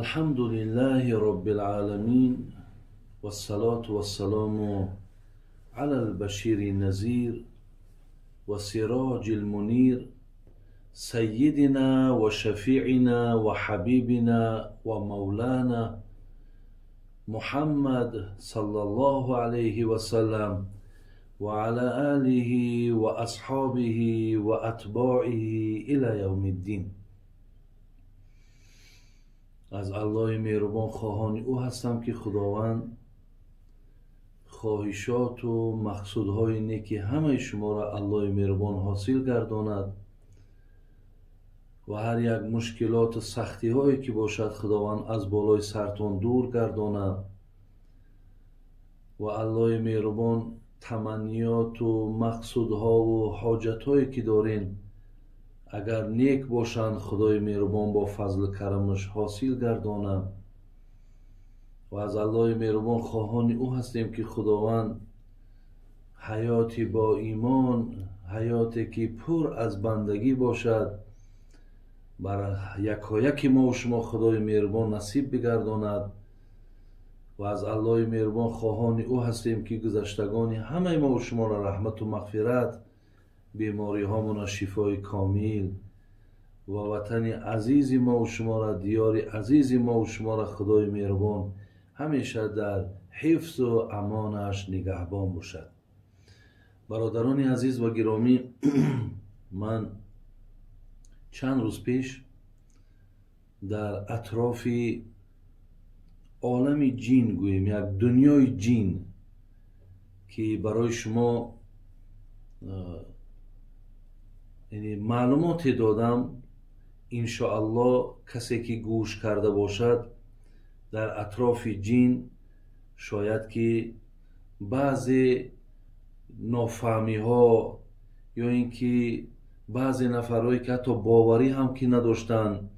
الحمد لله رب العالمين والصلاة والسلام على البشير النذير وسراج المنير سيدنا وشفيعنا وحبيبنا ومولانا محمد صلى الله عليه وسلم وعلى آله وأصحابه وأتباعه إلى يوم الدين. از الله مهربان خواهان او هستم که خداوند خواهشات و مقصودهای نیکی همه شما را الله مهربان حاصل گرداند و هر یک مشکلات و سختی هایی که باشد خداوند از بالای سرتان دور گرداند و الله مهربان تمنیات و مقصودها و حاجت هایی که دارین اگر نیک باشند خدای مهربان با فضل کرمش حاصل گردانم و از الله مهربان خواهان او هستیم که خداوند حیاتی با ایمان، حیاتی که پر از بندگی باشد برای یکایک ما و شما خدای مهربان نصیب بگرداند و از الله مهربان خواهان او هستیم که گذشتگان همه ما و شما را رحمت و مغفرت، بیماری هامون شفای کامل و وطن عزیز ما و شما را، دیار عزیز ما و شما را خدای مهربان همیشه در حفظ و امانش نگهبان باشد. برادران عزیز و گرامی، من چند روز پیش در اطراف عالم جین گویم، یک دنیای جین که برای شما یعنی معلومات دادم، انشاءالله کسی که گوش کرده باشد در اطراف جین شاید که بعضی نافهمی ها یا اینکه بعضی نفرهایی که حتی باوری هم که نداشتن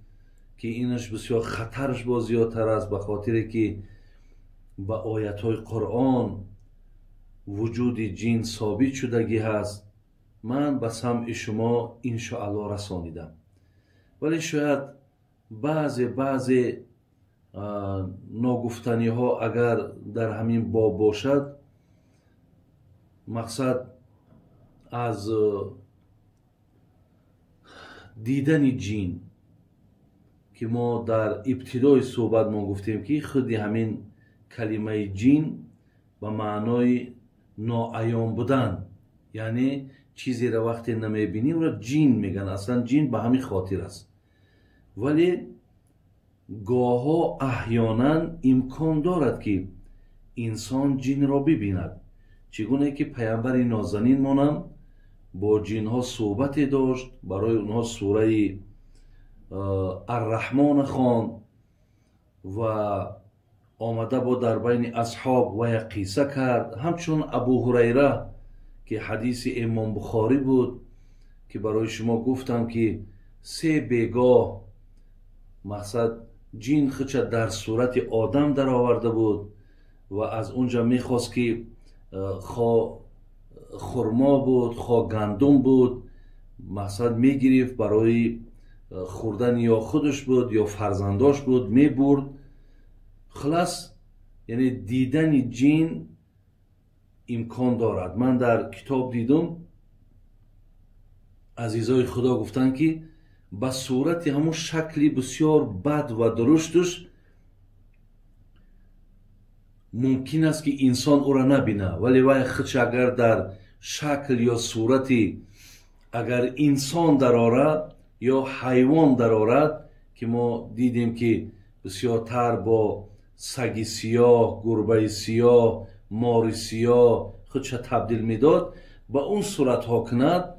که اینش بسیار خطرش با زیادتر است، به خاطر که به آیت های قرآن وجود جین ثابت شدگی هست، من به سمع شما انشاءالله رسانیدم. ولی شاید بعضی ناگفتنی ها اگر در همین باب باشد، مقصد از دیدن جین که ما در ابتدای صحبت ما گفتیم که خودی همین کلمه جین به معنای ناعیان بودن، یعنی چیزی را وقتی نمیبینی او را جین میگن. اصلا جین به همین خاطر است. ولی گاها احیانا امکان دارد که انسان جین را ببیند، چگونه که پیامبر نازنین مانم با جین ها صحبت داشت، برای اونها سوره الرحمن خوان و آمده با در بین اصحاب و یک قصه کرد. همچون ابو هریره که حدیث امام بخاری بود که برای شما گفتم که 3 بیگاه مقصد جین خچ در صورت آدم در آورده بود و از اونجا میخواست که خواه خرما بود، خواه گندم بود، مقصد میگرفت برای خوردن، یا خودش بود یا فرزنداش بود، میبرد. خلاص یعنی دیدن جین امکان دارد. من در کتاب دیدم عزیزای خدا گفتن که به صورت همون شکلی بسیار بد و درشتش ممکن است که انسان او را نبینه، ولی وای خودش اگر در شکل یا صورتی اگر انسان در آرد یا حیوان در آرد، که ما دیدیم که بسیار تر با سگ سیاه، گربه سیاه، مار سیاه خودش تبدیل میداد، با اون صورت ها کند،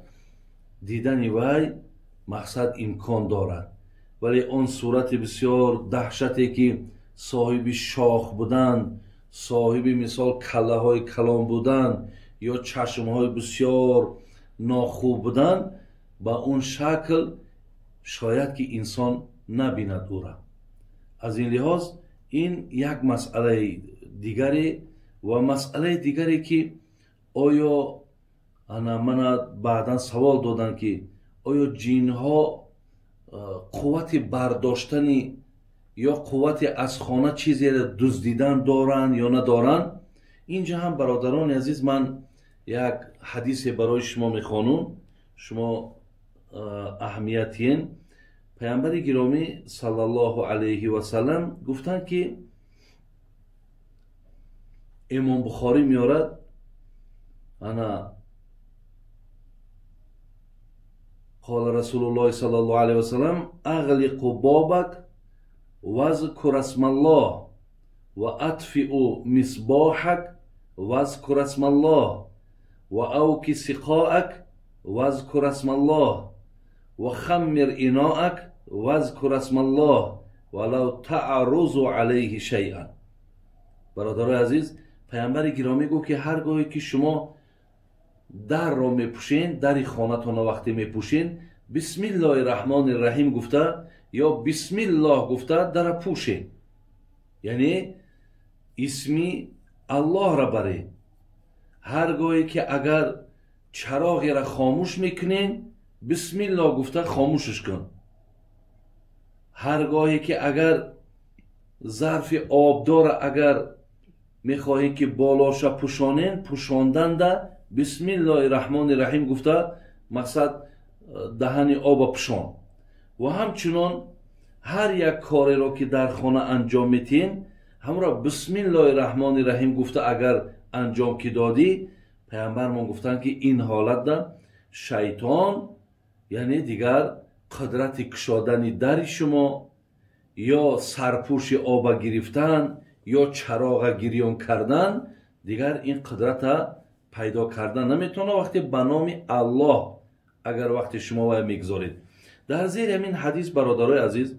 دیدن وی مقصد امکان دارد. ولی اون صورت بسیار دهشتی که صاحب شاخ بودن، صاحب مثال کله های کلام بودن یا چشم های بسیار ناخوب بودن، با اون شکل شاید که انسان نبیند او را. از این لحاظ این یک مسئله دیگری. و مسئله دیگری که آیا من بعدا سوال دادن که آیا جین ها قوت برداشتن یا قوت از خانه چیزی را دزدیدن دارند یا ندارند. اینجا هم برادران عزیز من یک حدیث برای شما میخوانم، شما اهمیتین. پیامبر گرامی صلی الله علیه و سلم گفتند که امام بخاری میارد انا قال رسول الله صلی الله علیه و سلم اغلق بابک واذکر اسم الله و اطفئ مصباحک واذکر اسم الله و اوک سقاءک واذکر اسم الله و خمر اناءک واذکر اسم الله ولو تعرض علیه شیئا. برادرای عزیز، پیامبر گرامی گفت که هرگاهی که شما در را میپوشین، در خانه‌تان وقتی میپوشین، بسم الله الرحمن الرحیم گفته یا بسم الله گفته در پوشین، یعنی اسمی الله را برید. هرگاهی که اگر چراغی را خاموش میکنین، بسم الله گفته خاموشش کن. هرگاهی که اگر ظرف آبدار اگر میخواهی که بالاش پوشانین، پوشاندن ده بسم الله الرحمن الرحیم گفته مقصد دهن آب پوشان. و همچنان هر یک کاری را که در خانه انجام میتین همراه بسم الله الرحمن الرحیم گفته اگر انجام که دادی، پیامبر ما گفتن که این حالت ده شیطان، یعنی دیگر قدرت کشادن در شما یا سرپوش آب گرفتن یا چراغ گریان کردن، دیگر این قدرت پیدا کردن نمیتونه وقتی به نام الله اگر وقتی شما وای میگذارید. در زیر همین حدیث برادرای عزیز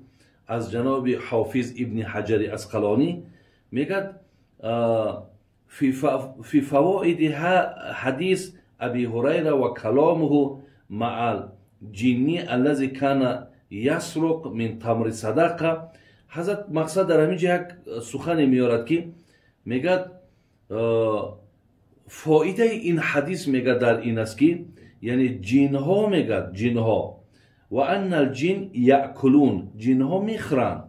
از جناب حافظ ابن حجر اسقلانی میگد فی فوائد حدیث ابی هریره و کلامه مع الجنی الذی کان یسرق من تمر صدقه. حضرت مقصد در همینجا یک سخن میارد که میگد فایده این حدیث میگه در این است که یعنی جنها میگد جنها و ان الجن یاکلون، جنها میخرن،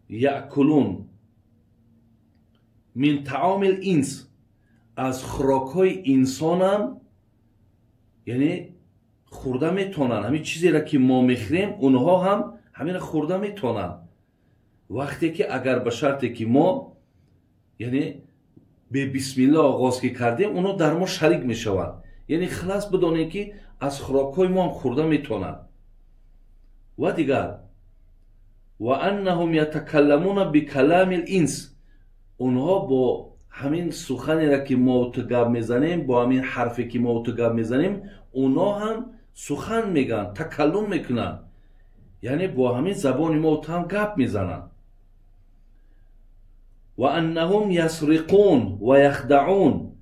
یاکلون من طعام الانس، از خوراکای انسان هم یعنی خورده میتونن. همین چیزی را که ما میخوریم اونها هم همین خورده میتونن، وقتی که اگر به شرطی که ما یعنی به بسم الله آغاز که کردیم اونها در ما شریک میشوند. یعنی خلاص بدانید که از خوراکای ما هم خورده میتونن. و دیگر و انهم یتکلمون بکلام الانس، اونها با همین سخنی را که ما گپ میزنیم، با همین حرفی که ما گپ میزنیم، اونها هم سخن میگن، تکلم میکنن، یعنی با همین زبان ما هم گپ میزنن. و انهم یسرقون و یخدعون.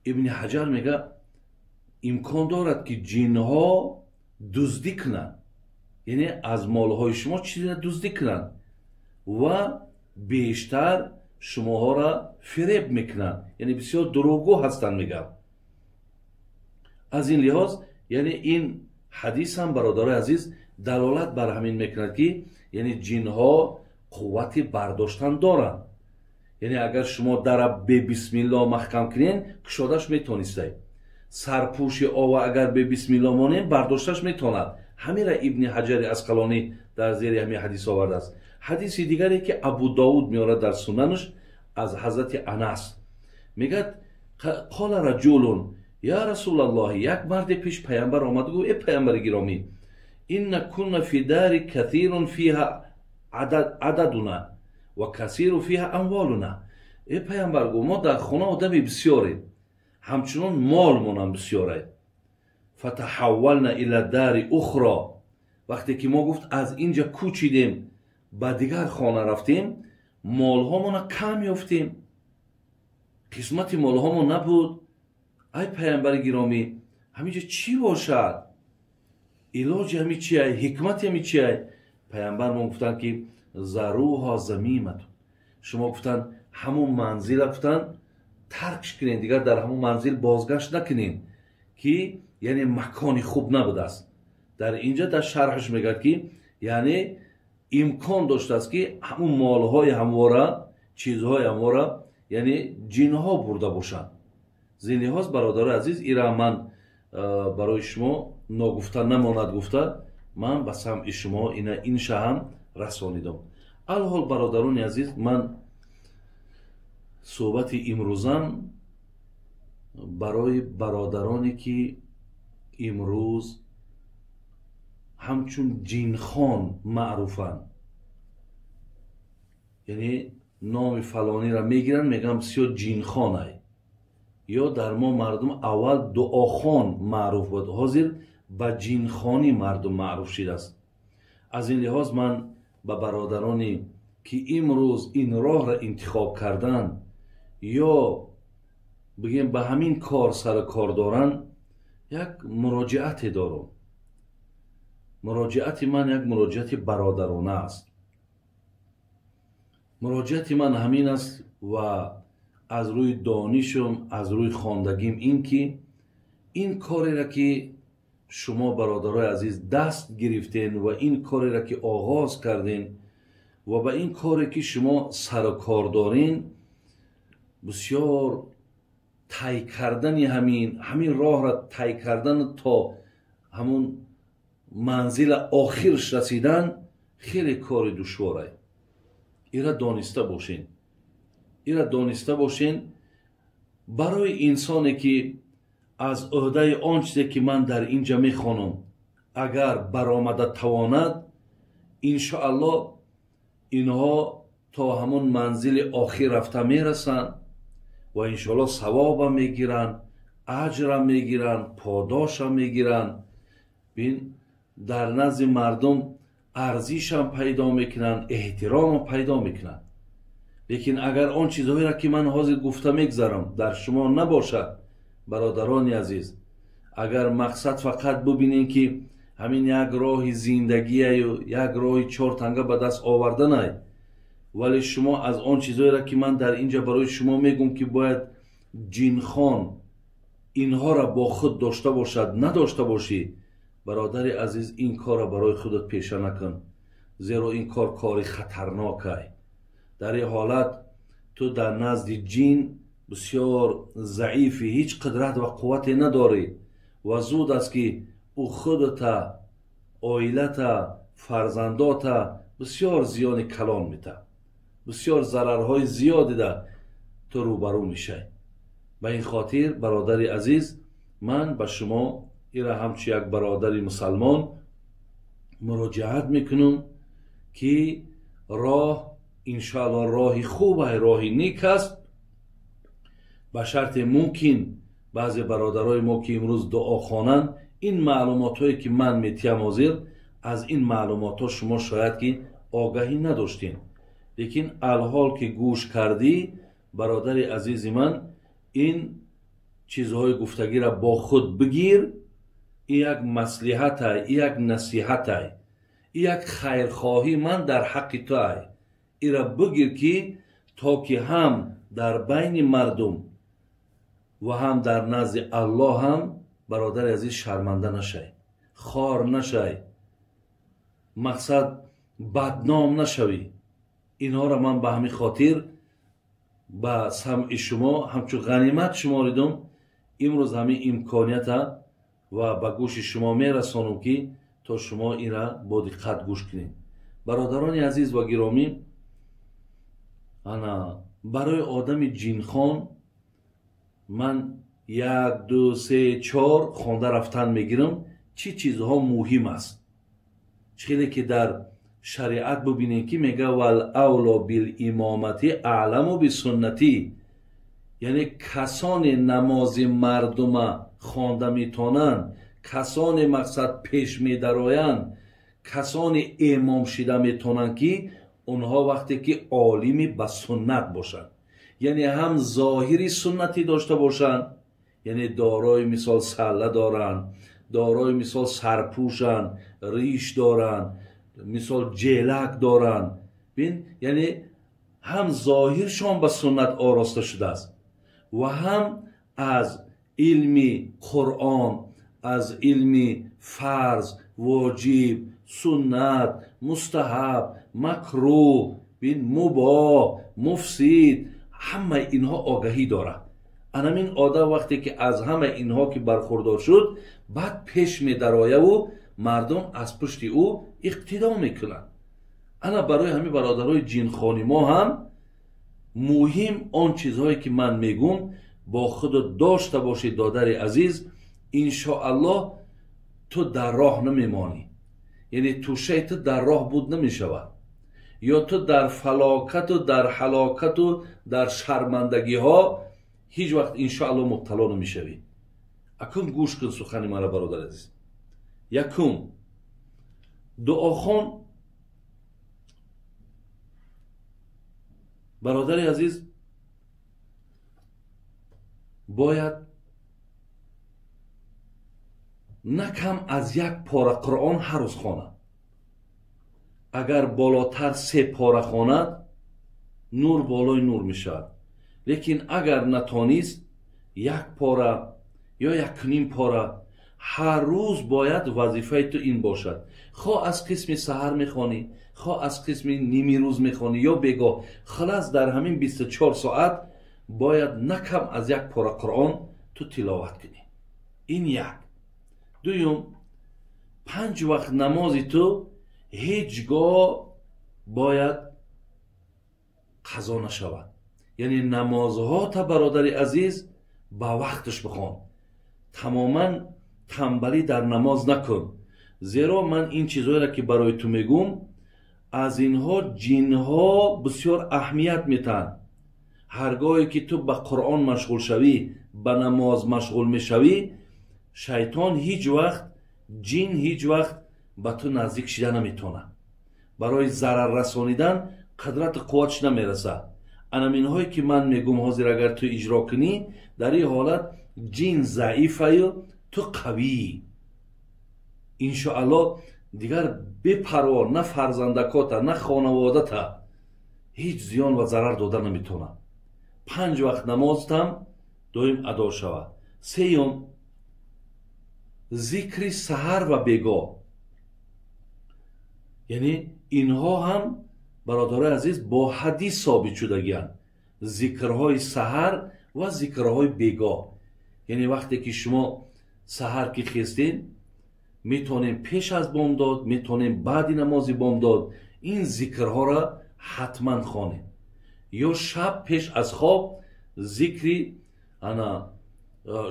ابن حجر میگه امکان دارد که جنها دزدی کنن، یعنی از مالهای شما چیزی را دزدی کنن و بیشتر شماها را فریب میکنن، یعنی بسیار دروغگو هستن. میگم از این لحاظ یعنی این حدیث هم برادر عزیز دلالت بر همین میکند که یعنی جنها قوت برداشتن دارن. یعنی اگر شما در به بسم الله محکم کنین کشادش میتونید، سرپوش آب اگر به بسم الله مانین برداشتش میتوند. همین را ابن حجر اسقلانی در زیر همین حدیث آورده است. حدیث دیگری که ابو داود میارد در سننش از حضرت انس میگه قال رجل یا رسول الله، یک مرد پیش پیامبر آمد گفت ای پیامبر گرامی ان كنا في دار كثير فيها عددنا و کثیر فیها اموالنا. ای پیامبر گفت ما در خانه آدم بسیاریم، همچنان مالمون هم بسیاره. فتحولنا الى دار اخرى، وقتی که ما گفت از اینجا کوچیدیم به دیگر خانه رفتیم، مالهامون کم یافتیم، قسمت مالهامون نبود. ای پیامبر گرامی همینجا چی باشد؟ علاج همین چیه؟ حکمت همین چیه؟ پیامبر ما گفتن که ذروها زمیمت، شما گفتن همون منزل گفتن ترکش کنین، دیگر در همون منزل بازگشت نکنین که یعنی مکانی خوب نبوده است. در اینجا در شرحش میگه که یعنی امکان داشته است که همون مالهای همواره، چیزهای همواره، یعنی جنها برده باشند. زین لحاظ برادر عزیز، ایرا من برای شما ناگفته نماند گفته، من به سمع شما این هم رسانیدم. الحال برادران عزیز، من صحبت امروزم برای برادرانی که امروز همچون جینخان معروفن، یعنی نام فلانی را میگیرن میگن بسیار جینخان ای، یا در ما مردم اول دعاخان معروف بود، حاضر به جینخانی مردم معروف شده است. از این لحاظ من به برادرانی که امروز این راه را انتخاب کردن یا بگیم به همین کار سر کار دارن، یک مراجعت دارم. مراجعت من یک مراجعت برادرانه است. مراجعت من همین است و از روی دانشم، از روی خواندگیم، این که این کاری را که شما برادرای عزیز دست گرفتین و این کاری را که آغاز کردین و به این کاری که شما سر و کار دارین، بسیار طی کردن همین راه را طی کردن تا همون منزل آخرش رسیدن خیلی کار دشواره. ایرا دانسته باشین. ایرا دانسته باشین برای انسانی که از عهده آن چیزی که من در اینجا میخوانم اگر برآمده تواند، انشاءالله اینها تا همون منزل آخر رفته میرسن و انشاءالله ثواب میگیرن، اجر میگیرن، پاداش میگیرن. بین در نزد مردم ارزش هم پیدا میکنن، احترام هم پیدا میکنن. لیکن اگر آن چیزهایی را که من حاضر گفته میگذارم در شما نباشد برادران عزیز، اگر مقصد فقط ببینین که همین یک راه زندگی یا یک راه چهار تنگه به دست آوردن ای، ولی شما از آن چیزهایی را که من در اینجا برای شما میگم که باید جینخان اینها را با خود داشته باشد نداشته باشی، برادر عزیز این کار را برای خودت پیشه نکن، زیرا این کار خطرناک است. در این حالت تو در نزد جین بسیار ضعیفی، هیچ قدرت و قوتی نداری و زود است که او خودت، عائلت، فرزندات بسیار زیان کلان میده، بسیار ضررهای زیادی ده تو روبرو میشه. به این خاطر برادر عزیز، من به شما ایره همچی یک برادر مسلمان مراجعت میکنم که راه انشاءالله راهی خوب است، راهی نیک است، به شرط ممکن بعضی برادرای ما که امروز دعا خوانند، این معلومات هایی که من میتیم حاضر، از این معلومات ها شما شاید که آگاهی نداشتین، لیکن الحال که گوش کردی برادر عزیز من، این چیزهای گفتگی را با خود بگیر. این یک مصلحت است، یک نصیحت است، یک خیرخواهی من در حق تو است. این را بگیر که تا که هم در بین مردم و هم در نزد الله هم برادر عزیز شرمنده نشی، خار نشی، مقصد بدنام نشوی. اینها را من به همین خاطر به سمع شما همچون غنیمت شماریدم. امروز همین امکانیت و به گوش شما میرسانم که تا شما این را با دقت گوش کنید. برادران عزیز و گرامی، انا برای آدم جینخان من 1 2 3 4 خوانده رفتن میگیرم چی چیزها مهم است. چیزی که در شریعت ببینید که میگه والاولا بالامامتی اعلم بسنتی، یعنی کسان نماز مردم خوانده میتونن، کسان مقصد پیش میدراین، کسان امام شده میتونن که اونها وقتی که عالمی به سنت باشن، یعنی هم ظاهری سنتی داشته باشن، یعنی دارای مثال سله دارن، دارای مثال سرپوشن، ریش دارن، مثال جلک دارن، بین یعنی هم ظاهرشان به سنت آراسته شده است و هم از علم قرآن، از علم فرض، واجب، سنت، مستحب، مکروه، مباح، مفسد، همه اینها آگاهی داره. این آدم وقتی که از همه اینها که برخوردار شد، بعد پیش می درآید و مردم از پشت او اقتدا میکنن. انا برای همین برادرای جنخانی ما هم مهم آن چیزهایی که من میگم با خود داشته باشی دادر عزیز. انشاءالله تو در راه نمیمانی، یعنی تو شیط در راه بود نمیشود، یا تو در فلاکت و در حلاکت و در شرمندگی ها هیچ وقت انشاءالله مبتلا نمیشوی. اکن گوش کن سخن مرا برادر عزیز. یکم، دعاخوان برادر عزیز باید نه کم از 1 پاره قرآن هر روز خواند. اگر بالاتر 3 پاره خواند نور بالای نور میشود. لیکن اگر نتانیست 1 پاره یا 1.5 پاره هر روز باید وظیفه تو این باشد. خواه از قسم سحر میخوانی، خواه از قسم نیمی روز میخوانی یا بگاه، خلاص در همین 24 ساعت باید نه کم از 1 پاره قرآن تو تلاوت کنی. این یک. دویم، 5 وقت نمازی تو هیچگاه باید قضا نشود. یعنی نمازها تا برادر عزیز با وقتش بخوان. تماما تنبلی در نماز نکن. زیرا من این چیزهایی را که برای تو میگم از اینها جنها بسیار اهمیت میتن. هرگاهی که تو به قرآن مشغول شوی، به نماز مشغول میشوی، شیطان هیچ وقت، جن هیچ وقت به تو نزدیک شده نمیتونه. برای ضرر رسانیدن قدرت قوتش نمیرسه. اینهایی که من میگم حاضر اگر تو اجرا کنی، در این حالت جن ضعیفه و تو قوی. انشاءالله دیگر بپروا، نه فرزندکات نه خانوادت هیچ زیان و ضرر داده نمیتونه. 5 وقت نماز هم دائم ادا شود. سیوم، ذکر سحر و بگاه. یعنی اینها هم برادر عزیز با حدیث ثابت شدگی‌اند. ذکرهای سحر و ذکرهای بگاه. یعنی وقتی که شما سحر که خیستین، میتونیم پیش از بامداد، میتونیم بعد نماز بامداد این ذکرها را حتما خوانیم. یا شب پیش از خواب ذکری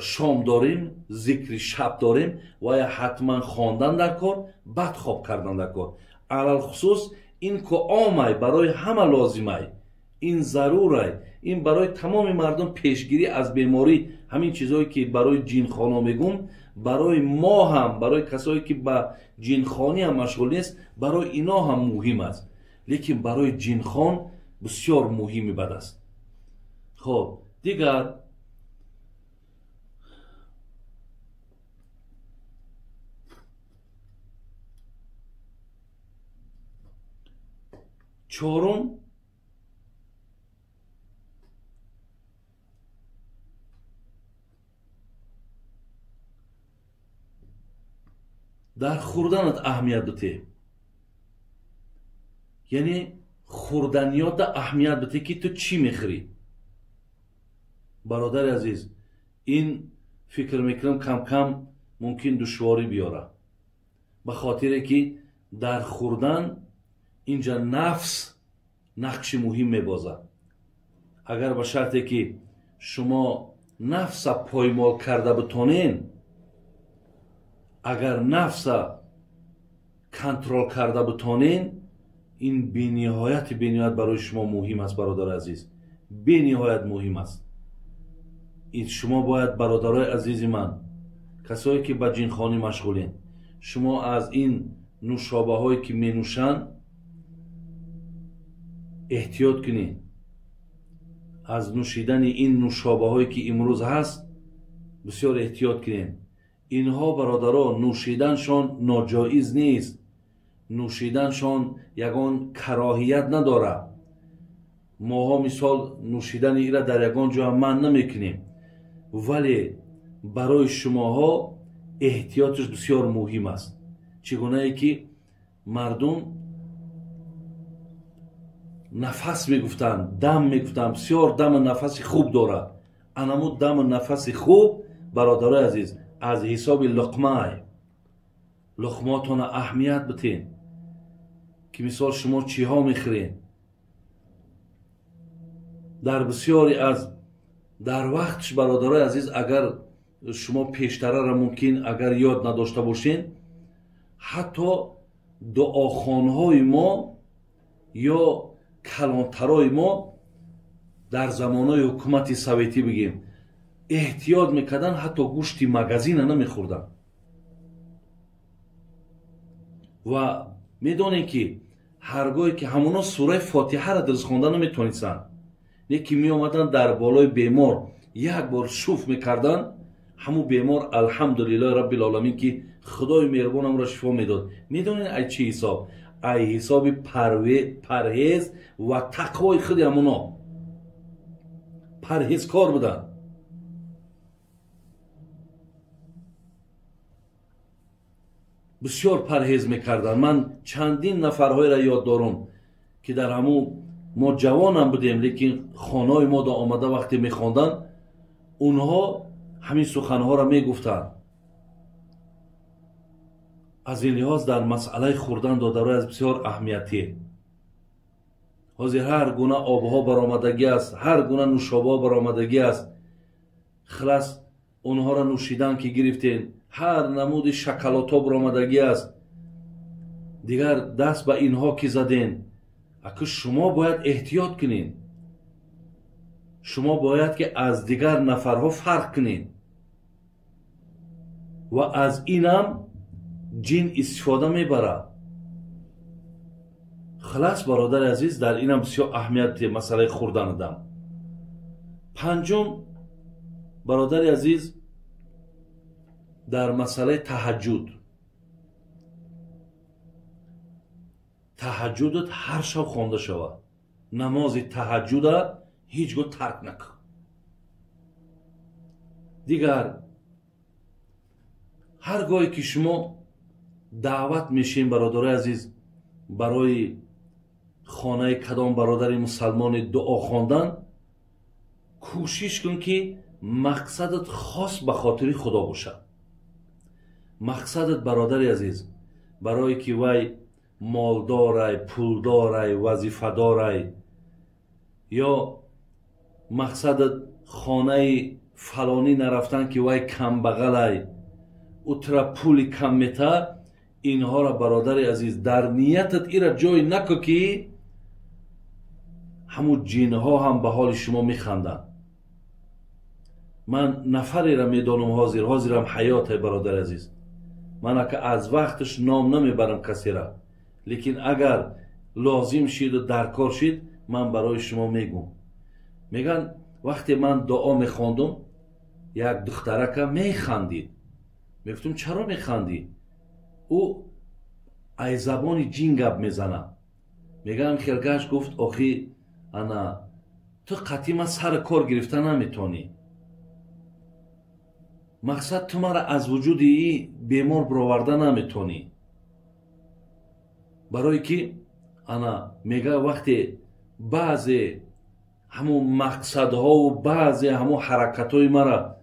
شام داریم، ذکری شب داریم و یا حتما خواندن در کار، بعد خواب کردن در کار. علال خصوص این که آمای برای همه لازمه، این ضروره، این برای تمام مردم پیشگیری از بیماری. همین چیزهایی که برای جنخانه میگم برای ما هم، برای کسایی که با جنخانی هم مشغول نیست، برای اینا هم مهم است. لیکن برای جنخان بسیار مهمی بد است. خب دیگر چهارم، در خوردنت اهمیت بده. یعنی خوردنیات اهمیت بده که تو چی میخوری. برادر عزیز این فکر میکنم کم کم ممکن دشواری بیاره، به خاطر که در خوردن اینجا نفس نقش مهم میبازه. اگر به شرطی که شما نفس پایمال کرده بتونین، اگر نفس کنترل کرده بتونین، این بی‌نهایت برای شما مهم است برادر عزیز. بی‌نهایت مهم است. این شما باید برادرای عزیز من، کسایی که به جنخانی مشغولین، شما از این نوشابه هایی که می نوشن احتیاط کنین. از نوشیدن این نوشابه هایی که امروز هست بسیار احتیاط کنین. اینها برادران نوشیدنشان ناجایز نیست. نوشیدنشان یگان کراهیت نداره. ماها مثال نوشیدن ایره در یگان جا من نمیکنیم، ولی برای شماها احتیاطش بسیار مهم است. چگونه ای که مردم نفس میگفتن، دم میگفتن، بسیار دم نفس خوب داره. انمو دم نفس خوب برادرای عزیز از حساب لقمه، لقماتون اهمیت بتین که مثال شما چی ها میخورین. در بسیاری از در وقتش برادرای عزیز اگر شما پیشتره را ممکن اگر یاد نداشته باشین، حتی دعاخوانهای ما یا کلانترای ما در زمانهای حکومت سویتی بگیم احتیاط میکردن، حتی گوشتی مگزین نمیخوردن. و میدونین که هرگاهی که همونا سوره فاتحه را درست خوندن نمیتونستن، یکی می آمدن در بالای بیمار یک بار شوف میکردن، همو بیمار الحمدلله رب العالمین که خدای مهربان را شفا میداد. میدونین ای چی حساب؟ ای حساب پرهیز و تقوای خود همونا پرهیزکار بودن. بسیار پرهیز میکردن. من چندین نفرهای را یاد دارم که در همو ما جوان هم بودیم، لیکن خانه ما دا آمده وقتی میخواندن اونها همین سخنها را میگفتن. از این لحاظ در مسئله خوردن دادرای از بسیار اهمیتی. حاضر هر گونه آبها برآمدگی است، هر گونه نوشابه برآمدگی است. خلاص اونها را نوشیدن که گرفتین، هر نمود شکلات‌ها برآمدگی است. دیگر دست به اینها که زدین، اگه شما باید احتیاط کنین. شما باید که از دیگر نفرها فرق کنین و از اینم جن استفاده میبره. خلاص برادر عزیز در اینم بسیار اهمیت مسئله خوردن دم. پنجم برادر عزیز در مسئله تهجد. تهجدت هر شب خوانده شود. نماز تهجد هیچگاه ترک نکن. دیگر هرگاهی که شما دعوت میشین برادر عزیز برای خانه کدام برادر مسلمان دعا خواندن، کوشش کن که مقصدت خاص به خاطر خدا باشد. مقصدت برادر عزیز برای که وی مالدار، پولدار، وظیفه‌دار، یا مقصدت خانه فلانی نرفتن که وی کم بغل اترا پول کم میته، اینها را برادر عزیز در نیتت ایرا جای نکو که همون جنها هم به حال شما میخندن. من نفری را میدانم حاضرم حیات برادر عزیز، من که از وقتش نام نمیبرم کسی را، لیکن اگر لازم شید و درکار شید من برای شما میگم. میگن وقتی من دعا میخواندم یک دخترک میخندید. میگفتم چرا میخندی؟ او ای زبانی جین گپ میزنه. میگم خیرگاش گفت آخی انا تو قطعی من سر کار گرفتن نمیتونی، مقصد تو مرا از وجود ای بیمار برآورده نمیتونی. برای که انا میگه وقتی بعضی همون مقصدها و بعضی همون حرکتهای مرا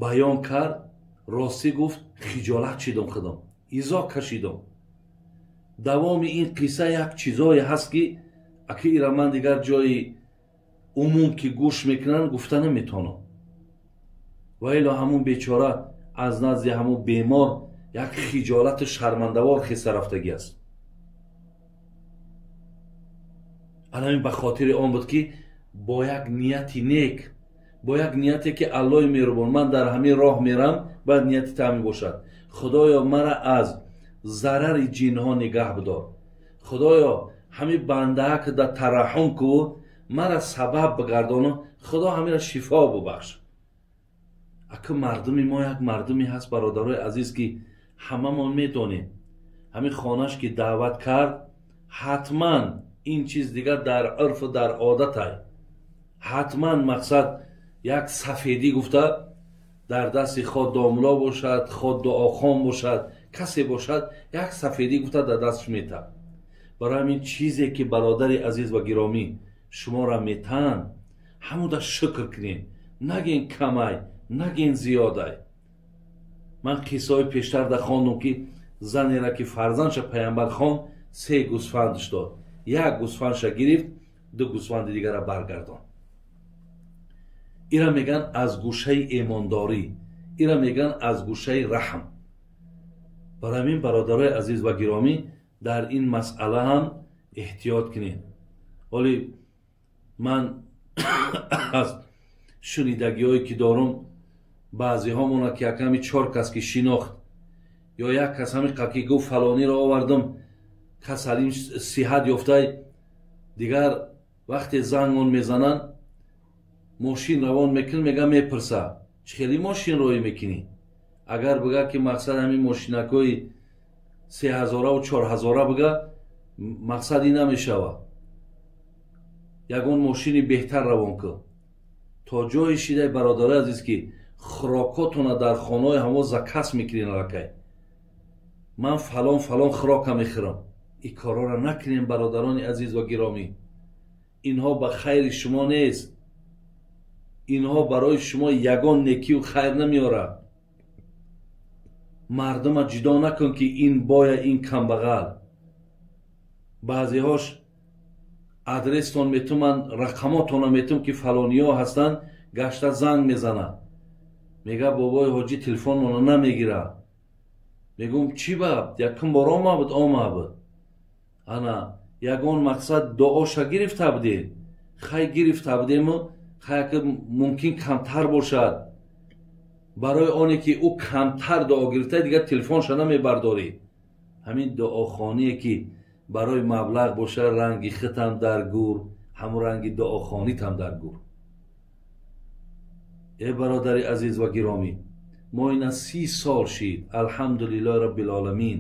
بیان کرد، راستی گفت خجالت چیدم خودم، ایزا کشیدم. دوام این قصه یک چیزایی هست که اگه ایرا من دیگر جای عموم که گوش میکنن گفته نمیتونم. و ایلا همون بیچاره از نزد همون بیمار یک خجالت شرمندوار خسته رفتگی است. الان به خاطر آن بود که با یک نیتی نیک، با یک نیتی که الله مهربان من در همین راه میرم، باید نیتی تامین باشد. خدایا مرا از ضرر جنها نگه بدار. خدایا همین بنده که در ترحم کو مرا سبب بگردانه، خدا همین را شفا ببخش. اگه مردمی ما یک مردمی هست برادرای عزیز که همه ما میدونیم همین خانهش که دعوت کرد، حتما این چیز دیگر در عرف و در عادت های، حتما مقصد یک سفیدی گفته در دست خود داملا باشد، خود دعاخوان باشد касе бошад як сафедӣ гуфта дар дастш метаб. барои ҳамин чизе ки бародари азиз ва гиромӣ шуморо метаҳанд, ҳамуда шукр кунед, нагин камай, нагин зиёдай. ман қиссаҳои пештар дар хондум ки занеро ки фарзандша паямбар хонд, 3 гӯсфандш дод. як гӯсфандша гирифт, 2 гӯсфанди дигарро баргардон. ира меган аз гӯшаи эмондорӣ, ира меган аз гӯшаи раҳм. барои ҳамин бародарои азиз ва гиромӣ, дар ин масъала ҳам эҳтиёт кунед. ҳоли ман аз шунидагиҳое ки дорум, баъзеҳо монад ки яками 4 кас ки шинохт, ё як кас ҳамин қад ки гуфт фалониро овардам, касалим сиҳат ёфтай, дигар вақте зангон мезананд, мошин равон мекунад, мега мепурса чӣ хеле мошин роҳӣ мекунӣ? агар бигӯяд ки мақсад ҳамин мошинакҳои 3000 4000 бигӯяд, мақсад ин намешавад. ягон мошини беҳтар равон кун. то ҷое шидай бародарои азиз ки хӯрокотона дар хонаҳои ҳамо закас мекунед. алакай ман фалон фалон хӯрока мехӯрам. ин корҳоро накунем бародарони азиз ва гиромӣ. инҳо ба хайри шумо нест. инҳо барои шумо ягон некию хайр намеорад. мардума ҷудо накун ки ин боя, ин камбағал. баъзеҳош адрестон метум, ман рақамотона метум ки фалониҳо ҳастанд, гашта занг мезанад, мега бобои ҳоҷӣ телефонмона намегирад. мегум чӣ баб, якум бор омабуд омабуд. ана ягон мақсад дуоша гирифта будед, хай гирифта будему, хай ки мумкин камтар бошад. барои оне ки ӯ камтар дуо гирифта, дигар телефонша намебардорӣ. ҳамин дуохоние ки барои маблағ бошад, ранги хитам дар гур, ҳамун ранги дуохонитам дар гур. э бародари азиз ва гиромӣ, мо ина 30 сол шид, алҳамдулиллоҳи роббил оламин,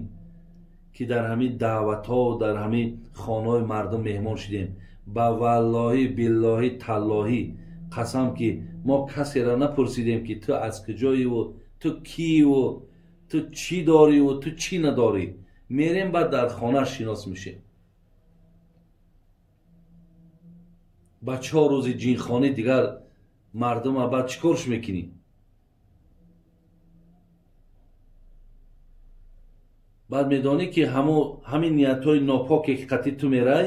ки дар ҳамин даъватҳо, дар ҳамин хонаҳои мардум меҳмон шидем. ба валлоҳӣ биллоҳӣ таллоҳӣ қасам ки мо касеро напурсидем ки ту аз куҷоиву, ту киеву, ту чӣ дориву, ту чӣ надорӣ. мерем баъд дар хона шинос мешем. ба 4 рӯзи ҷинхонӣ дигар мардума баъд чӣ корш мекунӣ? баъд медонӣ ки ҳамин ниятҳои нопоке ки қатӣ ту мерай,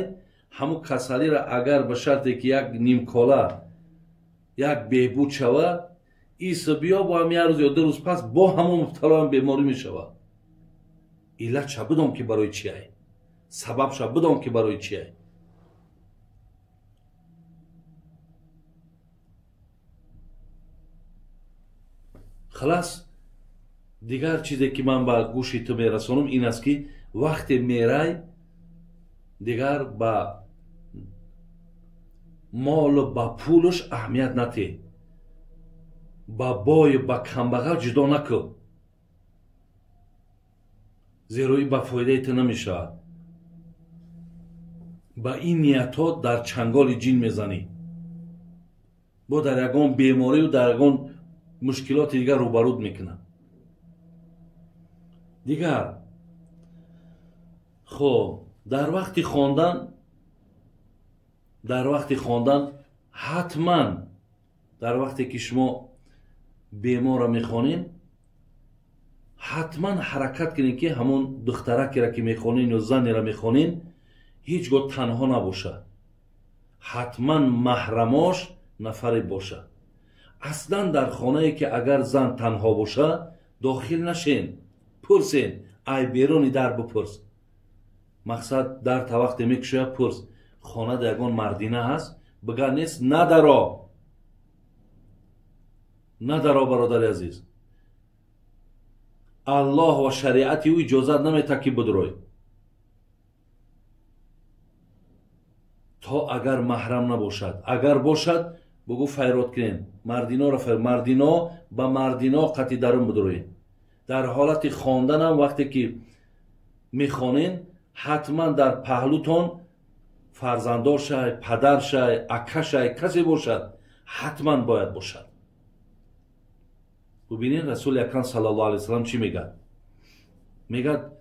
ҳамун касалиро агар ба шарте ки як нимкола, як беҳбуд шавад, иса биё бо ҳам 1 рӯз ё 2 рӯз пас бо ҳамон мубталоам беморӣ мешавад. иллатша бидон ки барои чӣ ай, сабабша бидон ки барои чӣ ай. халас дигар чизе ки ман ба гӯши ту мерасонам ин аст ки вақте мерай, дигар ба молу ба пулуш аҳамият натеҳ. ба бою ба камбағал ҷудо накун, зеро ин ба фоидаи ту намешавад. ба ин ниятҳо дар чанголи ҷин мезанӣ, бо дар ягон беморию дар ягон мушкилоти дигар рӯбаруд мекунад. дигар хоб дар вақти хондан ҳатман дар вақте ки шумо беморро мехонед, ҳатман ҳаракат кунед ки ҳамон духтаракеро ки мехонед ё занеро мехонед, ҳеҷ гоҳ танҳо набошад. ҳатман маҳрамош нафаре бошад. аслан дар хонае ки агар зан танҳо бошад, дохил нашен, пурсен, ай беруни дар бипурс. мақсад дар та вақте мекушояд, пурс хонада ягон мардина ҳаст, бига нест, надаро. надаро бародари азиз, аллоҳ ва шариати ӯ иҷозат наметад ки бидурой. то агар маҳрам набошад, агар бошад бигӯ файрод кунен, мардиноро мардино ба мардино қатъи дарун бидуроед. дар ҳолати хонданам вақте ки мехонен, ҳатман дар паҳлӯтон фарзандошай, падаршай, акашай, касе бошад, ҳатман бояд бошад. бубинед расули акрам саллаллоҳу алайҳи вассалам чӣ мегӯяд? میگد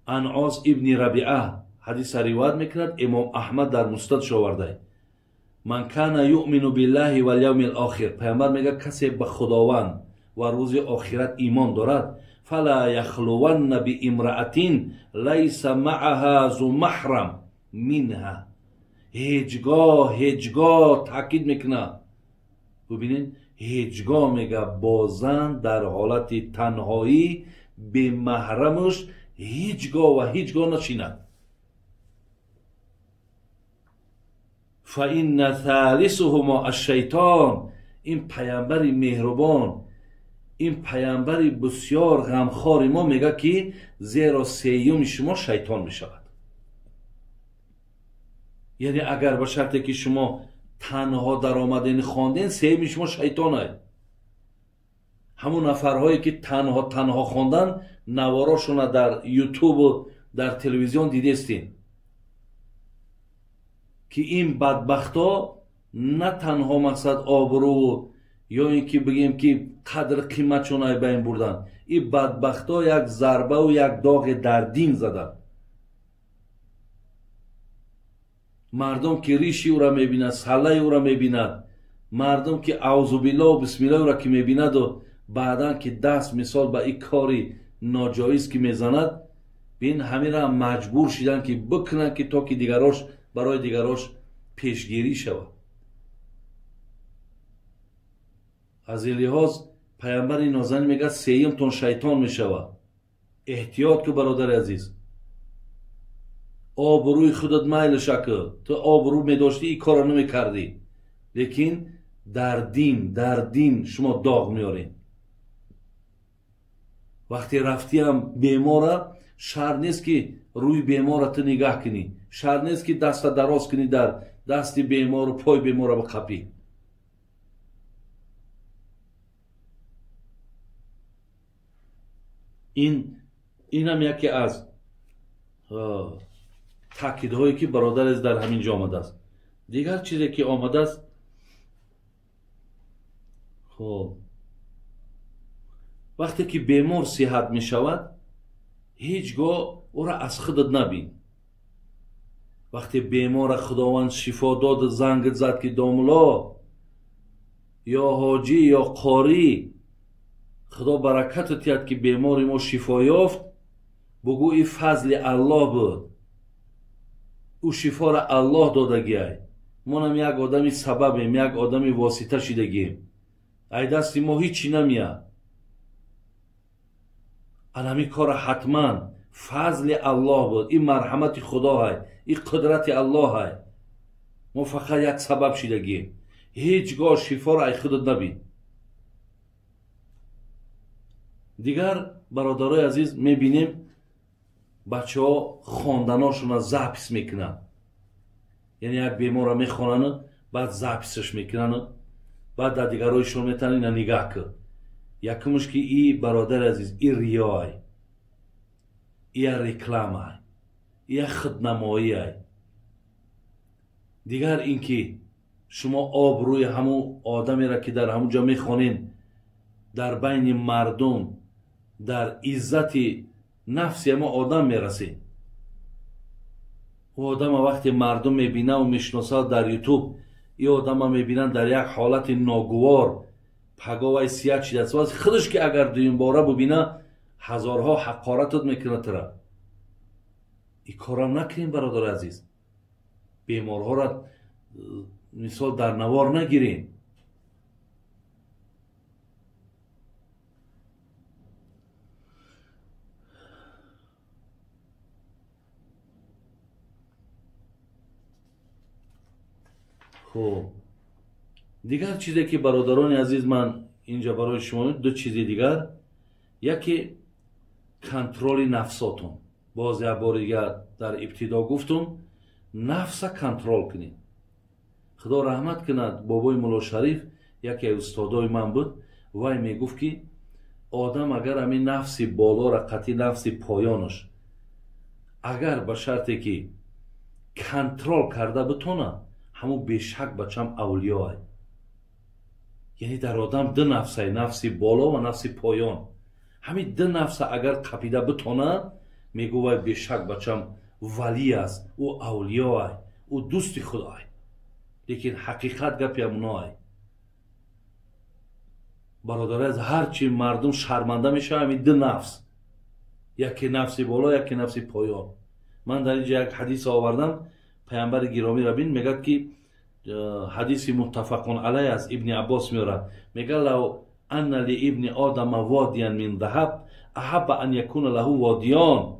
انعاز ابن ربیعه حدیث روایت میکند، امام احمد در مستدش آورده، من کان یؤمن بالله و الیوم الاخر، پیامبر میگه کسی به خداوند و روز آخرت ایمان دارد، فلا یخلون بامرأة لیس معها ذو محرم منها، هیچگاه تاکید میکنه، ببینید هیچگاه میگه با زن در حالت تنهایی به محرمش هیچگاه نشیند. فإن ثالثهما الشیطان، این پیامبر مهربان، این پیامبر بسیار غمخوار ما میگه که زیرا سیوم شما شیطان میشود. یعنی اگر به شرطی که شما تنها در آمدین خواندین، سیوم شما شیطان است. همون نفرهایی که تنها خواندن نواراشون در یوتیوب و در تلویزیون دیدستین که این بدبختا نه تنها مقصد آبرو یا اینکه بگیم که قدر قیمتشون ای بین بردن، این بدبختا یک ضربه و یک داغ در دین زدن. مردم که ریشی او را میبیند، سله او را میبیند، مردم که اعوذ بالله و بسم الله او را که میبیند و بعدا که دست مثال به این کاری ناجایز که میزند، بین همین را مجبور شدن که بکنن که تا که دیگراش برای دیگراش پیشگیری شود. از این لحاظ پیامبر نازنین میگه سیوم تون شیطان میشود. احتیاط که برادر عزیز، آبروی خودت میل شکر، تو آبرو میداشتی این کار نمیکردی، لیکن در دین شما داغ میارین. وقتی رفتی هم بیماره، شر نیست که روی بیمارت نگاه کنی، شر نیست که دست دراز کنی در دست بیمار و پای بیمار بخپی. این هم یکی از تاکیدهایی که برادر از در همین جا آمده است. دیگر چیزی که آمده است، خب وقتی که بیمار صحت می شود، هیچگاه او را از خودت نبین. وقتی بیمار خداوند شفا داد، زنگ زد که داملا یا حاجی یا قاری خدا برکتت کرد که بیمار ما شفا یافت، بگو این فضل الله بود، او شفا را الله دادگی، منم یک آدمی سببیم، یک آدمی واسطه شدگیم، ای دستی ما هیچی نمیاد. همین کار حتما فضل الله بود، این مرحمت خدا های، این قدرت الله های، ما فقط یک سبب شدگیم. هیچگاه شفا را ای خودت نبین. دیگر برادرای عزیز میبینیم بچه ها خواندناشون را زپس میکنن، یعنی یک بیمار را میخوانن بعد زپسش میکنن، بعد در دیگرایشون میتن اینا نگاه کرد. یکمش که ای برادر عزیز، ای ریای، ای رکلام های، ای خودنمایی های. دیگر اینکه شما آبروی همون آدمی را که در همون جا میخوانین در بین مردم در عزت نفسی همه آدم میرسید. او آدم وقتی مردم میبینه و میشناسه در یوتیوب، این آدم میبینن در یک حالت ناگوار پگاوی سیاه شده است، خودش که اگر دویم باره ببینه هزارها حقارتت میکنه تره. این کارم نکنیم برادر عزیز. بیمارها را مثال در نوار نگیریم. خب دیگر چیزی که برادران عزیز من اینجا برای شما دو چیز دیگر، یکی کنترل نفساتون. باز یک بار دیگر در ابتدا گفتم نفس کنترل کنید. خدا رحمت کند بابای مولا شریف یکی استادای من بود، وای میگفت که آدم اگر همین نفس بالا را قطعی نفس پایانش اگر به شرطی که کنترل کرده بتونه، همون بیشک بچم اولیاه. یعنی در آدم دو نفس های، نفس بالا و نفس پایان. همین ده نفس اگر قپیده بتونه میگو وای بیشک بچم ولی است، او اولیاء، او دوست خدای. لیکن حقیقت گپی همونای. برادر از هرچی مردم شرمنده میشه همین ده نفس، یکی نفسی بالا یکی نفسی پایان. من در اینجا یک حدیث آوردم، پیامبر گرامی را بین میگه که حدیث متفقون علیه از ابن عباس میاره، میگه لو ان لابن آدم وادیا من ذهب احب ان یکون له وادیان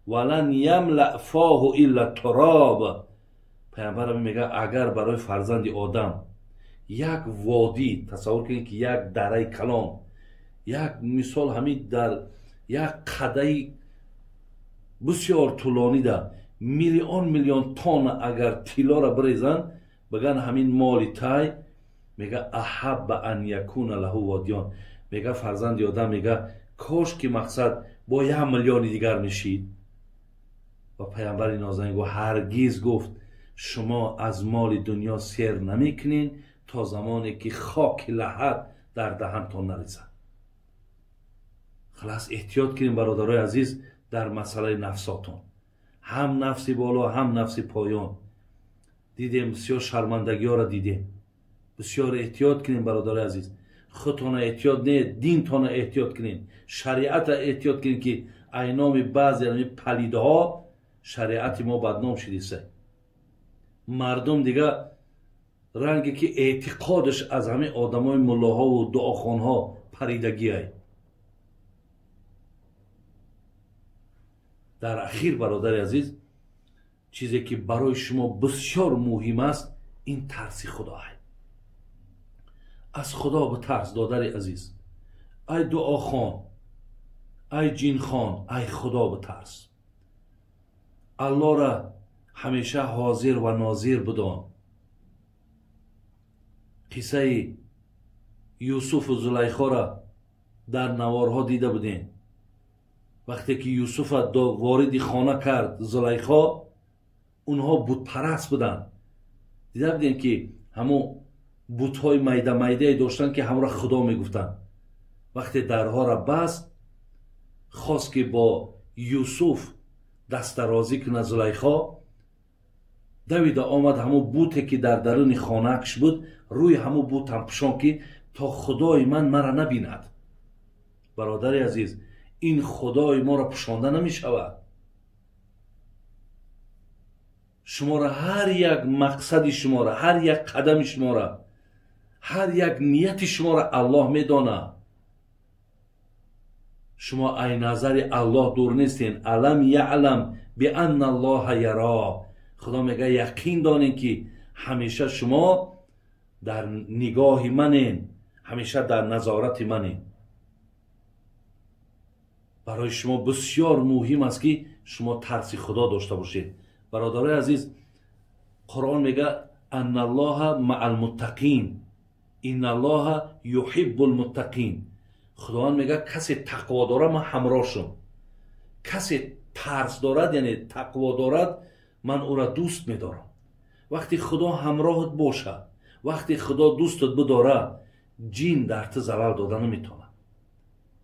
ولن یملأ فاه الا تراب. پیامبر میگه اگر برای فرزند آدم یک وادی، تصور کنید که یک دره کلان، یک مثال همین در یک قده بسیار طولانی ده میلیون تن اگر طلا را بریزن بگن همین مالی تای، میگه احب ان یکون له وادیان، میگه فرزند آدم میگه کاش که مقصد با 1 میلیون دیگر میشید. و پیامبر نازنین گفت هرگز گفت شما از مال دنیا سیر نمیکنین تا زمانی که خاک لحد در دهنتان نریزد. خلاص احتیاط کنین برادرای عزیز در مسئله نفساتون، هم نفسی بالا هم نفسی پایان. دیدیم بسیار شرمندگی ها را دیدیم. بسیار احتیاط کنین برادرای عزیز، خودتان احتیاط نه، دینتان احتیاط کنین، شریعت احتیاط کنین که اینام بعضی از پلیده ها شریعت ما بدنام شدیسه. مردم دیگه رنگی که اعتقادش از همه آدمای ملاها و دعاخوانها پریدگی های. در اخیر برادر عزیز چیزی که برای شما بسیار مهم است این ترس خدا است. از خدا به ترس دادر عزیز. ای دعاخوان، ای جینخوان، ای خدا به ترس. الله را همیشه حاضر و ناظر بدان. قصه یوسف و زلیخا را در نوارها دیده بودین. وقتی که یوسف وارد خانه کرد زلیخا، اونها بت پرست بودن. دیده بودین که همون بت های میده میده داشتن که همراه خدا میگفتن. وقتی درها را بست خواست که با یوسف دست درازی کنه زلیخا، دویده آمد همون بوته که در درون خانه‌اش بود روی همون بوت هم پشان که تا خدای من مرا نبیند. برادر عزیز این خدای ما را پشانده نمی شود. شما را هر یک مقصد شما را، هر یک قدم شما را، هر یک نیت شما را الله می داند. شما ای نظر الله دور نیستین. علم یعلم بان الله یرا. خدا میگه یقین دانین که همیشه شما در نگاه منین، همیشه در نظارت منین. برای شما بسیار مهم است که شما ترس خدا داشته باشید. برادرای عزیز قرآن میگه ان الله مع المتقین، ان الله یحب المتقین. خداوند میگه کسی تقوا داره من همراهشم. کسی ترس دارد یعنی تقوا دارد من او را دوست میدارم. وقتی خدا همراهت باشه، وقتی خدا دوستت بداره، جین در تو ضرر داده نمیتونه.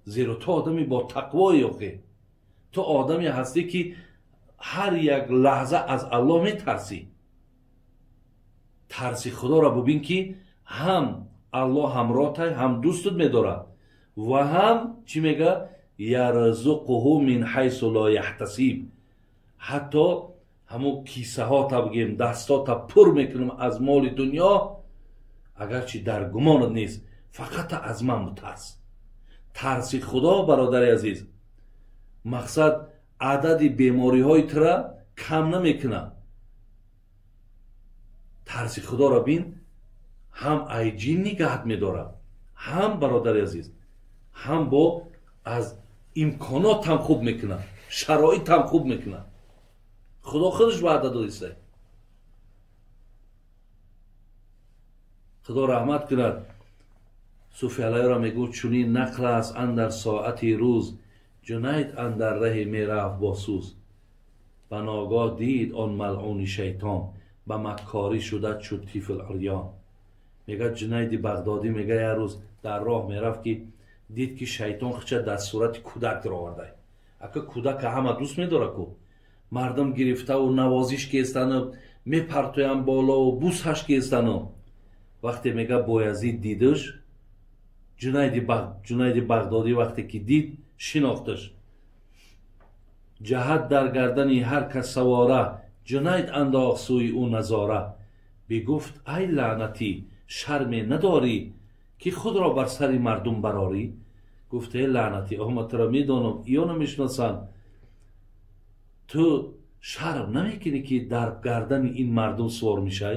زیرا تو آدمی با تقوایی آخه، تو آدمی هستی که هر یک لحظه از الله میترسی. ترسی خدا را ببین که هم الله همراهت، هم دوستت میداره و هم چی میگه یرزقه من حیث لا یحتسب. حتی همون کیسه ها تا بگیم دستا تا پر میکنم از مال دنیا، اگرچه در گمانت نیست، فقط از من بترس. ترس خدا برادر عزیز مقصد عدد بیماری های ترا کم نمیکنه. ترس خدا را بین هم ای جین نگهت میداره، هم برادر عزیز هم با از امکانات هم خوب میکنه، شرایط هم خوب میکنه. خدا خودش وعده داده. خدا رحمت کند. صوفی علیه را میگو چونین نقل است اندر ساعتی روز، جنید اندر ره میرفت با سوز. و ناگاه دید آن ملعون شیطان، به مکاری شده شد طیف العریان. میگه جنید بغدادی میگه یه روز در راه میرفت که дид ки шайтон хича дар сурати кӯдак дроордай. ака кӯдак ҳама дӯст медора ку мардам гирифтаву навозиш кестану мепартоям болову бусаш кестану. вақте мега Боязид дидаш, ҷунайди бағдодӣ вақте ки дид шинохташ. ҷаҳад дар гардани ҳар кас савора, ҷунайд андохт сӯи ӯ назора. бигуфт ай лаънатӣ шарме надорӣ, ки худро бар сари мардум барорӣ. гуфт эй лаънатӣ, ман туро медонам, ё намешиносам, ту шарм намекунӣ ки дар гардани ин мардум свор мешай.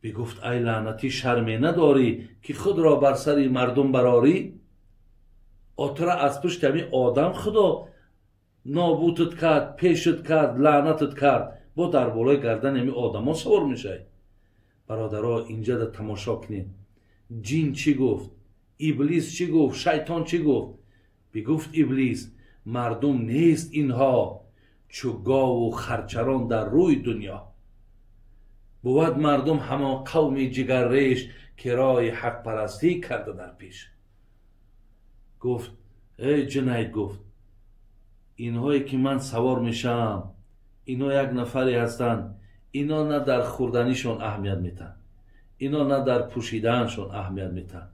бигуфт ай лаънатӣ шарме надорӣ, ки худро бар сари мардум барорӣ. отура аз пушти ҳамин одам худо нобутат кард, пешат кард, лаънатат кард, бо дар болои гардани ҳамин одамо свор мешай. бародаро, инҷа да тамошо кунед. ҷин чӣ гуфт? иблис чӣ гуфт? шайтон чӣ гуфт? бигуфт иблис, мардум нест инҳо, чӯ гову харчарон дар рӯи дунё. بود مردم همان قومی جگرریش که راه حق پرستی کرده در پیش. گفت ای جنید، گفت اینهایی که من سوار میشم، اینا یک نفری هستند، اینا نه در خوردنیشون اهمیت میتن، اینا نه در پوشیدنشون اهمیت میتن،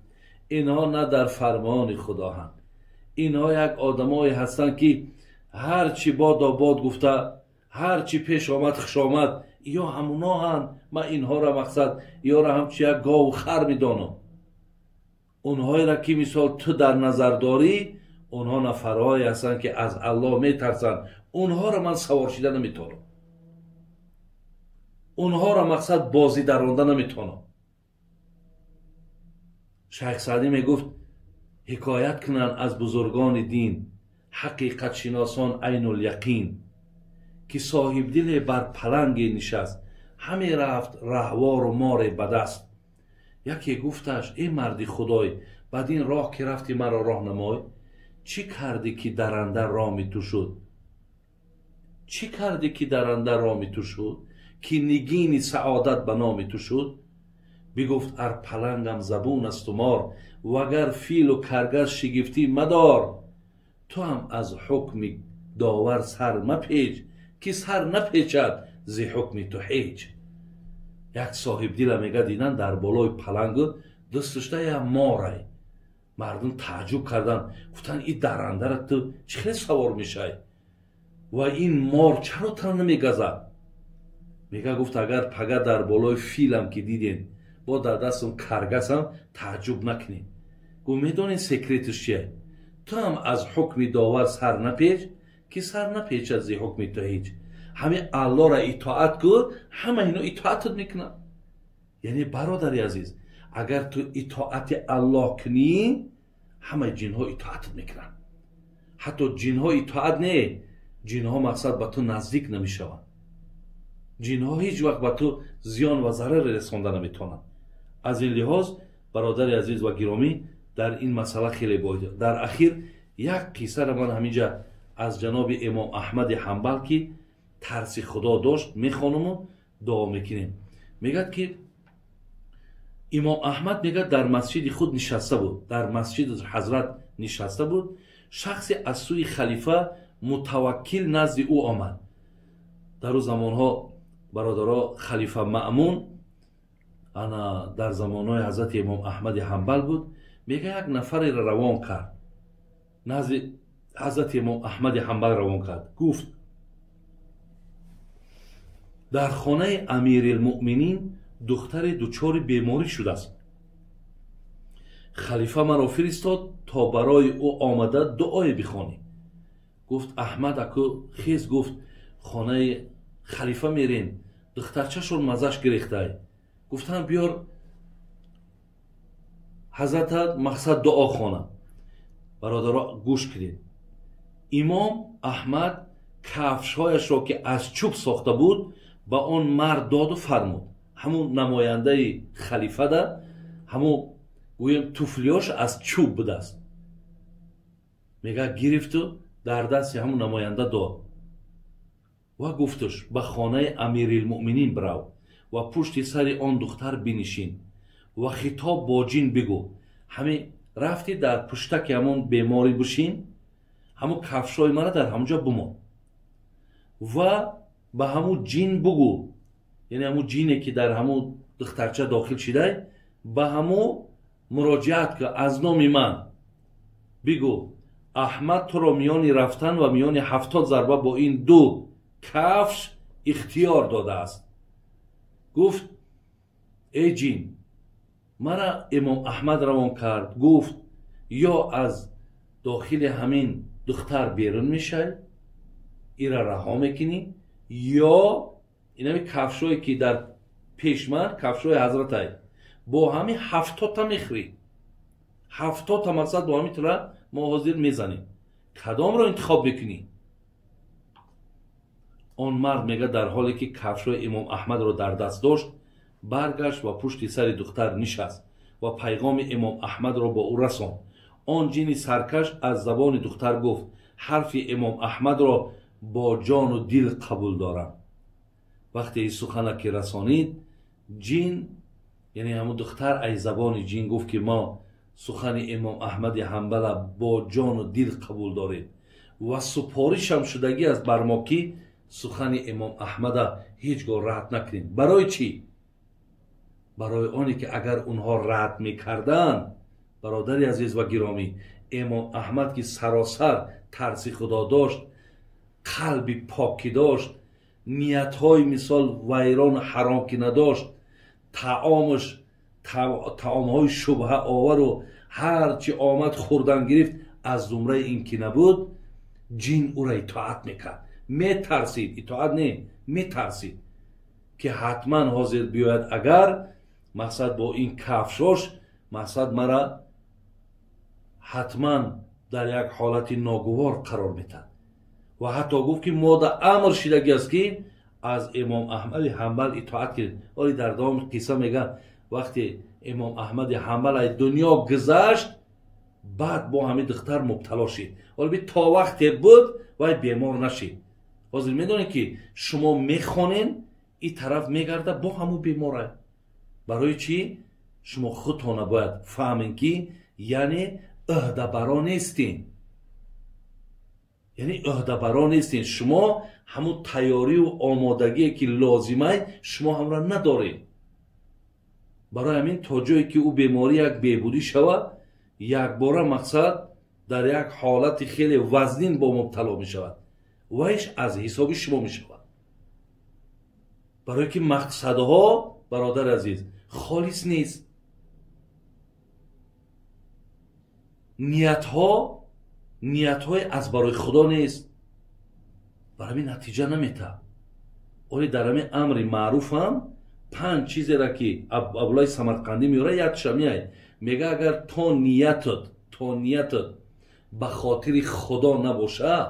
اینها نه در فرمان خدا هستند. اینها یک آدمایی هستند که هر چی باد و باد گفته، هر چی پیش آمد خوش آمد، یا همونا هم. من اینها را مقصد یا را همچی یک گاو و خر میدانم. اونهایی را که مثال تو در نظر داری، اونها نفرهایی هستند که از الله میترسند. اونها را من سوار شده نمیتونم، اونها را مقصد بازی درانده نمیتونم. شیخ سعدی میگفت حکایت کنند از بزرگان دین، حقیقت شناسان عین الیقین، که صاحب دل بر پلنگی نشست، همه رفت رهوار و مار بدست. یکی گفتش ای مردی خدای، بعد این راه که رفتی مرا راه نمای، چی کردی که درنده رامی تو شد؟ چی کردی که درنده رامی تو شد؟ که نگین سعادت به نامی تو شد؟ بگفت ار پلنگم زبون است و مار، وگر فیل و کرگس شگفتی مدار. تو هم از حکم داور سر مپیچ، که سر نپیچد زی حکمی تو هیچ. یک صاحب دیل میگه دیدن در بالای پلنگ دستشته یک ماره. مردم تعجب کردن، گفتن این درنده را تو چه سوار میشای و این مار چرا تو نمیگزد؟ میگه گفت اگر پگه در بالای فیلم که دیدین با در دستم کرگس هم تعجب نکنین. گفت میدونین سکرتش چیه؟ تو هم از حکمی داور سر نپیچ، که سر نپیچد زی حکمی تو هیچ. همه الله را اطاعت کن، همه اینو اطاعتت میکنن. یعنی برادری عزیز، اگر تو اطاعت الله کنی، همه جن ها اطاعتت میکنن. حتی جن ها اطاعت نه، جن ها مقصد به تو نزدیک نمیشون. جن ها هیچ وقت به تو زیان و ضرر رسانده نمیتونن. از این لحاظ برادر عزیز و گرامی، در این مسئله خیلی باید. در اخیر یک قصه را من همینجا از جناب امام احمد حنبل که ترس خدا داشت میخوانم و دعا میکنیم. میگد که امام احمد میگد در مسجد خود نشسته بود، در مسجد حضرت نشسته بود. شخصی از سوی خلیفه متوکل نزد او آمد. در اون زمانها برادرها خلیفه مأمون انا در زمانهای حضرت امام احمد حنبل بود. میگه یک نفری را روان کرد، نزد حضرت امام احمد حنبل روان کرد. گفت در خانه امیرالمؤمنین دختر دچار بیماری شده است. خلیفه مرا فرستاد تا برای او آمده دعای بخوانی. گفت احمد اکو خیز، گفت خانه خلیفه میرین، دخترچه‌شون مزش گرفته. گفتن بیار حضرت مقصد دعا خوانم. برادرها گوش کنید. امام احمد کفش‌هایش را که از چوب ساخته بود با آن مرد داد و فرمود. همون نماینده خلیفه ده، همون گویم توفلیاش از چوب بوده است. میگه گرفت و در دست همون نماینده داد و گفتش به خانه امیرالمؤمنین برو و پشت سر آن دختر بنشین و خطاب با جین بگو همین رفتی در پشتک همون بیماری بشین، همون کفشای مرا در همونجا بمان و به همون جین بگو، یعنی همون جینی که در همون دخترچه داخل شده به همون مراجعت که از نام من بگو احمد تو را میان رفتن و میان 70 ضربه با این 2 کفش اختیار داده است. گفت ای جین مرا امام احمد روان کرد، گفت یا از داخل همین دختر بیرون میشه ایرا رها میکنی یا این همین کفشایی که در پیش من کفشای حضرت های با همین 70 تا میخری، 70 تا مقصد با همین طرح ما حاضر میزنیم، کدام رو انتخاب بکنی؟ آن مرد میگه در حالی که کفشای امام احمد رو در دست داشت برگشت و پشت سر دختر نشست و پیغام امام احمد را با او رساند. آن جین سرکش از زبان دختر گفت حرف امام احمد را با جان و دل قبول دارم. وقتی این سخن که رسانید جین یعنی همون دختر از زبان جین گفت که ما سخن امام احمد حنبل با جان و دل قبول داریم و سپارش هم شدگی از برماکی سخن امام احمد هیچگاه رد نکنیم. برای چی؟ برای آنی که اگر اونها رد میکردن برادری عزیز و گرامی، امام احمد که سراسر ترس خدا داشت، قلبی پاکی داشت، نیتهای مثال ویران حرام که نداشت، طعامهای شبه آور و هرچی آمد خوردن گرفت از زمره این که نبود، جین او را اطاعت میکرد. میترسید، اطاعت نه، میترسید که حتما حاضر بیاید اگر مقصد با این کفشاش مقصد مرا حتما در یک حالت ناگوار قرار میتن و حتی گفت که ما در امر شدگی است که از امام احمد حنبل اطاعت کرد. ولی در دوام قصه میگه وقتی امام احمد حنبل از دنیا گذشت بعد با همین دختر مبتلا شد، ولی تا وقتی بود و بیمار نشد. حاضر میدونید که شما میخونین این طرف میگرده با همون بیماره. برای چی؟ شما خودتان باید فهمین که یعنی عهده برا نیستین، یعنی عهده برا نیستین، شما همون تیاری و آمادگی که لازمه شما هم را ندارین. برای همین تا جایی که او بیماری یک بهبودی شود یک بار مقصد در یک حالت خیلی وزنین با مبتلا می شود و ایش از حساب شما می شود. برای که مقصدها برادر عزیز خالص نیست، نیت‌های از برای خدا نیست، برای همین نتیجه نمیده. ولی در همین امر معروف هم 5 چیزی را که ابوالای سمرقندی میاره یادش میاد، میگه اگر تو نیتت به خاطر خدا نباشه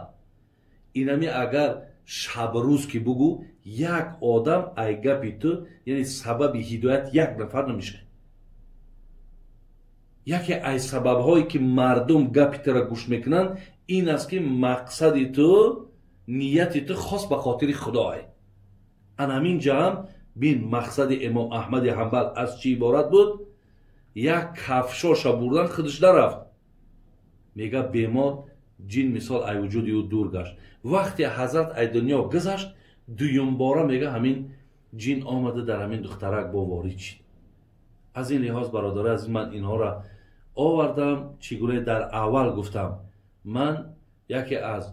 اینمی اگر شب روز که بگو یک آدم ای گپی تو یعنی سبب هدایت یک نفر نمیشه. یکی از سبب هایی که مردم گپی تو را گوش میکنن این است که مقصد تو نیت تو خاص به خاطر خداه. ان همین جمع بین مقصد امام احمد حنبل از چی عبارت بود؟ یک کفشاش بردن خودش نرفت، میگه بیمار جین مثال ای وجودی او دور گشت. وقتی حضرت ای دنیا گذشت دویم باره میگه همین جین آمده در همین دخترک با وارد شد. از این لحاظ برادر از من اینها را آوردم چگونه در اول گفتم من یکی از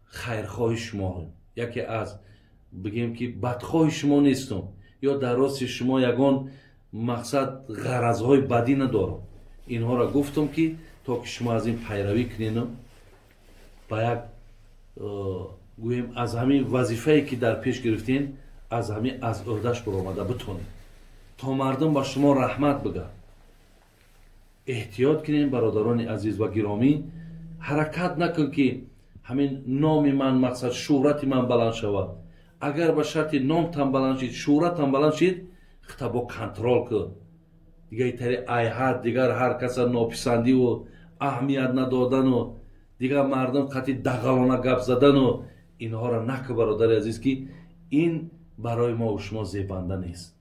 خیرخواه شما، یکی از بگیم که بدخواه شما نیستم یا در راست شما یگان مقصد غرضهای بدی ندارم. اینها را گفتم که تا که شما از این پیروی کنین با یک گویم از همین وظیفه‌ای که در پیش گرفتین از همین از اردش برآمده بتونید تا مردم با شما رحمت بگن. احتیاط کنین برادران عزیز و گرامی، حرکت نکن که همین نام من مقصد شهرت من بلند شود. اگر به شرط نام تن بلند شد شهرت هم بلند شد خطابا کنترل کن دیگه ایتری ای حد دیگر هر کس ناپسندی و اهمیت ندادن و دیگر مردم قطعی دغلانه گپ زدن و اینها را نکن برادر عزیز که این برای ما و شما زیبنده نیست.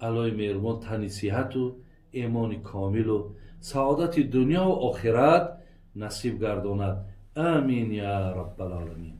الهی مهربان تنی صحت و ایمان کامل و سعادت دنیا و آخرت نصیب گرداند. آمین یا رب العالمین.